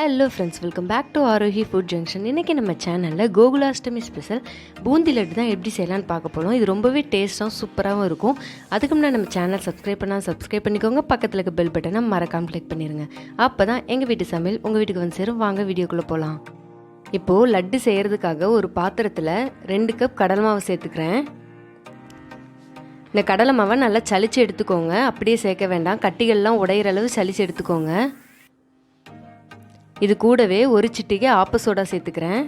Hello friends, welcome back to Aarohi food junction. இன்றைக்கி நம்ம சேனலில் கோகுலாஷ்டமி ஸ்பெஷல் பூந்தி லட்டு தான் எப்படி செய்யலான்னு பார்க்க போகிறோம். இது ரொம்பவே டேஸ்ட்டாகவும் சூப்பராகவும் இருக்கும். அதுக்கு முன்னாடி நம்ம சேனல் சப்ஸ்கிரைப் பண்ணிக்கோங்க. பக்கத்தில் இருக்க பெல் பட்டனை மறக்காமல் கிளிக் பண்ணிடுங்க. அப்போ தான் எங்கள் வீட்டு சமையல் உங்கள் வீட்டுக்கு வந்து சேரும். வாங்க வீடியோக்குள்ளே போகலாம். இப்போது லட்டு செய்கிறதுக்காக ஒரு பாத்திரத்தில் 2 கப் கடலை மாவு சேர்த்துக்கிறேன். இந்த கடலை மாவை நல்லா சலிச்சு எடுத்துக்கோங்க. அப்படியே சேர்க்க வேண்டாம், கட்டிகள்லாம் உடையிற அளவு சலிச்சு எடுத்துக்கோங்க. இது கூடவே ஒரு சிட்டிகை ஆப்ப சோடா சேர்த்துக்கிறேன்.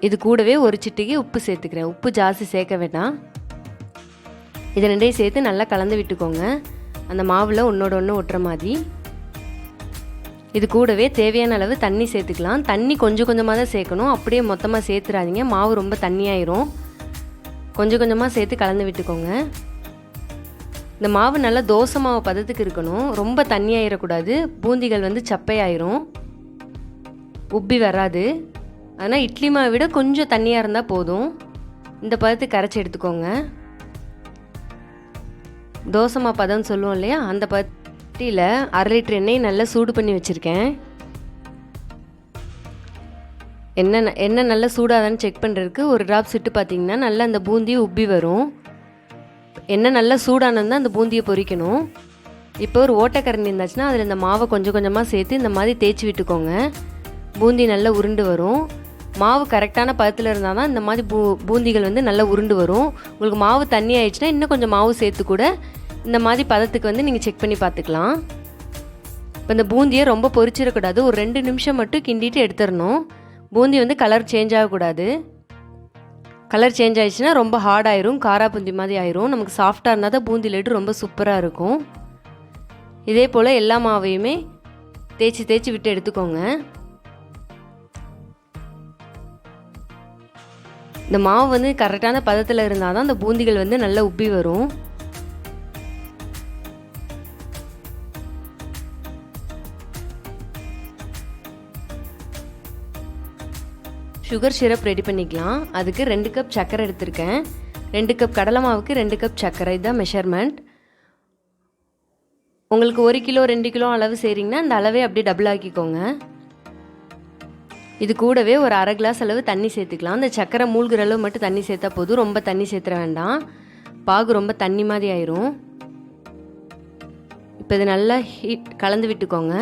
இது கூடவே ஒரு சிட்டிகை உப்பு சேர்த்துக்கிறேன். உப்பு ஜாஸ்தி சேர்க்க வேண்டாம். இதை 2ஐயும் சேர்த்து நல்லா கலந்து விட்டுக்கோங்க, அந்த மாவில் ஒன்றோட ஒன்று ஒட்டுற மாதிரி. இது கூடவே தேவையான அளவு தண்ணி சேர்த்துக்கலாம். தண்ணி கொஞ்சம் கொஞ்சமாக தான் சேர்க்கணும், அப்படியே மொத்தமாக சேர்த்துறாதீங்க, மாவு ரொம்ப தண்ணியாயிரும். கொஞ்சம் கொஞ்சமாக சேர்த்து கலந்து விட்டுக்கோங்க. இந்த மாவு நல்லா தோசை மாவு பதத்துக்கு இருக்கணும், ரொம்ப தண்ணியாயிடக்கூடாது. பூந்திகள் சப்பையாயிரும், உப்பி வராது. ஆனால் இட்லி மாவை விட கொஞ்சம் தண்ணியாக இருந்தால் போதும். இந்த பதத்துக்கு கரைச்சி எடுத்துக்கோங்க. தோசை மாவு பதம்னு சொல்லுவோம் இல்லையா, அந்த பத்தியில் 1/2 லிட்டர் எண்ணெய் நல்லா சூடு பண்ணி வச்சுருக்கேன். எண்ணெய் நல்லா சூடாதான்னு செக் பண்ணுறதுக்கு ஒரு ட்ராப் சுட்டு பார்த்திங்கன்னா நல்லா அந்த பூந்தி உப்பி வரும். எண்ணெய் நல்லா சூடானது தான் அந்த பூந்தியை பொரிக்கணும். இப்போ ஒரு ஓட்டைக்கரண்டி இருந்துச்சுன்னா அதில் இந்த மாவை கொஞ்சம் கொஞ்சமாக சேர்த்து இந்த மாதிரி தேய்ச்சி விட்டுக்கோங்க. பூந்தி நல்லா உருண்டு வரும். மாவு கரெக்டான பதத்தில் இருந்தால் தான் இந்த மாதிரி பூந்திகள் நல்லா உருண்டு வரும். உங்களுக்கு மாவு தண்ணி ஆயிடுச்சுன்னா இன்னும் கொஞ்சம் மாவு சேர்த்து கூட இந்த மாதிரி பதத்துக்கு நீங்கள் செக் பண்ணி பார்த்துக்கலாம். இப்போ இந்த பூந்தியை ரொம்ப பொரிச்சிடக்கூடாது, ஒரு 2 நிமிஷம் மட்டும் கிண்டிட்டு எடுத்துடணும். பூந்தி கலர் சேஞ்ச் ஆகக்கூடாது. கலர் சேஞ்ச் ஆகிடுச்சுன்னா ரொம்ப ஹார்ட் ஆயிரும், காரா பூந்தி மாதிரி ஆயிரும். நமக்கு சாஃப்டாக இருந்தால் தான் பூந்தி லட்டு ரொம்ப சூப்பராக இருக்கும். இதே போல் எல்லா மாவையுமே தேய்ச்சி விட்டு எடுத்துக்கோங்க. இந்த மாவு கரெக்டான பதத்தில் இருந்தால் தான் அந்த பூந்திகள் நல்லா உப்பி வரும். சுகர் சிரப் ரெடி பண்ணிக்கலாம். அதுக்கு 2 கப் சர்க்கரை எடுத்திருக்கேன். 2 கப் கடலை மாவுக்கு 2 கப் சர்க்கரை, இதுதான் மெஷர்மெண்ட். உங்களுக்கு 1 கிலோ 2 கிலோ அளவு செய்கிறீங்கன்னா அந்த அளவே அப்படியே டபுள் ஆக்கிக்கோங்க. இது கூடவே ஒரு 1/2 கிளாஸ் அளவு தண்ணி சேர்த்துக்கலாம். அந்த சர்க்கரை மூழ்கிற அளவு மட்டும் தண்ணி சேர்த்தா போதும், ரொம்ப தண்ணி சேர்த்துற வேண்டாம், பாகு ரொம்ப தண்ணி மாதிரி ஆயிரும். இப்போ இது நல்லா கலந்து விட்டுக்கோங்க.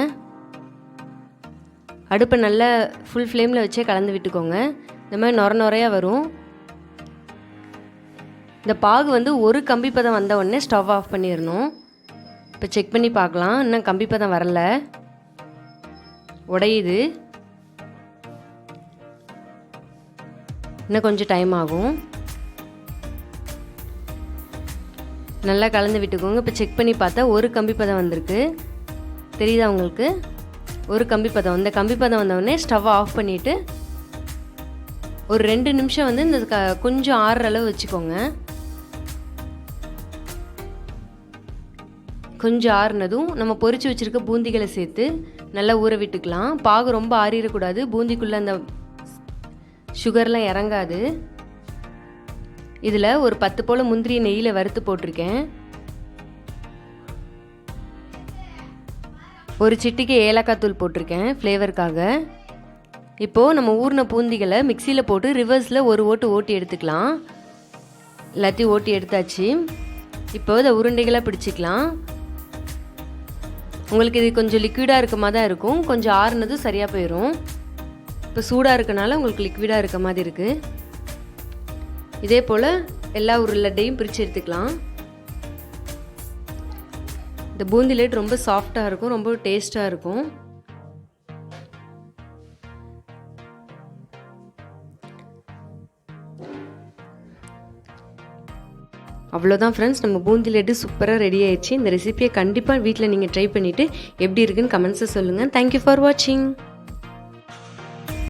அடுப்பை நல்லா ஃபுல் ஃப்ளேமில் வச்சே கலந்து விட்டுக்கோங்க. இந்த மாதிரி நுரையாக வரும். இந்த பாகு ஒரு கம்பி பதம் வந்த உடனே ஸ்டவ் ஆஃப் பண்ணிடணும். இப்போ செக் பண்ணி பார்க்கலாம், இன்னும் கம்பி பதம் வரல, உடையுது, இன்னும் கொஞ்சம் டைம் ஆகும். நல்லா கலந்து விட்டுக்கோங்க. இப்போ செக் பண்ணி பார்த்தா ஒரு கம்பி பதம் வந்திருக்கு, தெரியுதா உங்களுக்கு? ஒரு கம்பி பதம். இந்த கம்பி பதம் வந்தவுடனே ஸ்டவ்வை ஆஃப் பண்ணிவிட்டு ஒரு 2 நிமிஷம் இந்த கொஞ்சம் ஆறுற அளவு வச்சுக்கோங்க. கொஞ்சம் ஆறுனதும் நம்ம பொரிச்சு வச்சுருக்க பூந்திகளை சேர்த்து நல்லா ஊற விட்டுக்கலாம். பாகு ரொம்ப ஆறிடக்கூடாது, பூந்திக்குள்ளே அந்த சுகர்லாம் இறங்காது. இதில் ஒரு 10 போல் முந்திரியை நெய்யில் வறுத்து போட்டிருக்கேன். ஒரு சிட்டிக்கு ஏலக்காய் தூள் போட்டிருக்கேன் ஃப்ளேவருக்காக. இப்போது நம்ம ஊறின பூந்திகளை மிக்சியில் போட்டு ரிவர்ஸில் ஒரு ஓட்டி எடுத்துக்கலாம். எல்லாத்தையும் ஓட்டி எடுத்தாச்சு. இப்போ இதை உருண்டைகளாக பிடிச்சிக்கலாம். உங்களுக்கு இது கொஞ்சம் லிக்விடாக இருக்க மாதிரி தான் இருக்கும், கொஞ்சம் ஆறுனதும் சரியாக போயிடும். இப்போ சூடாக இருக்கனால உங்களுக்கு லிக்விடாக இருக்க மாதிரி இருக்குது. இதே போல் எல்லா உருளையும் பிரித்து எடுத்துக்கலாம். இந்த பூந்தி லட்டு ரொம்ப சாஃப்டாக இருக்கும், ரொம்ப டேஸ்ட்டாக இருக்கும். அவ்வளோதான் ஃப்ரெண்ட்ஸ், நம்ம பூந்தி லட்டு சூப்பராக ரெடி ஆயிடுச்சு. இந்த ரெசிபியை கண்டிப்பாக வீட்டில் நீங்கள் ட்ரை பண்ணிவிட்டு எப்படி இருக்குன்னு கமெண்ட்ஸை சொல்லுங்கள். தேங்க்யூ ஃபார் வாட்சிங்.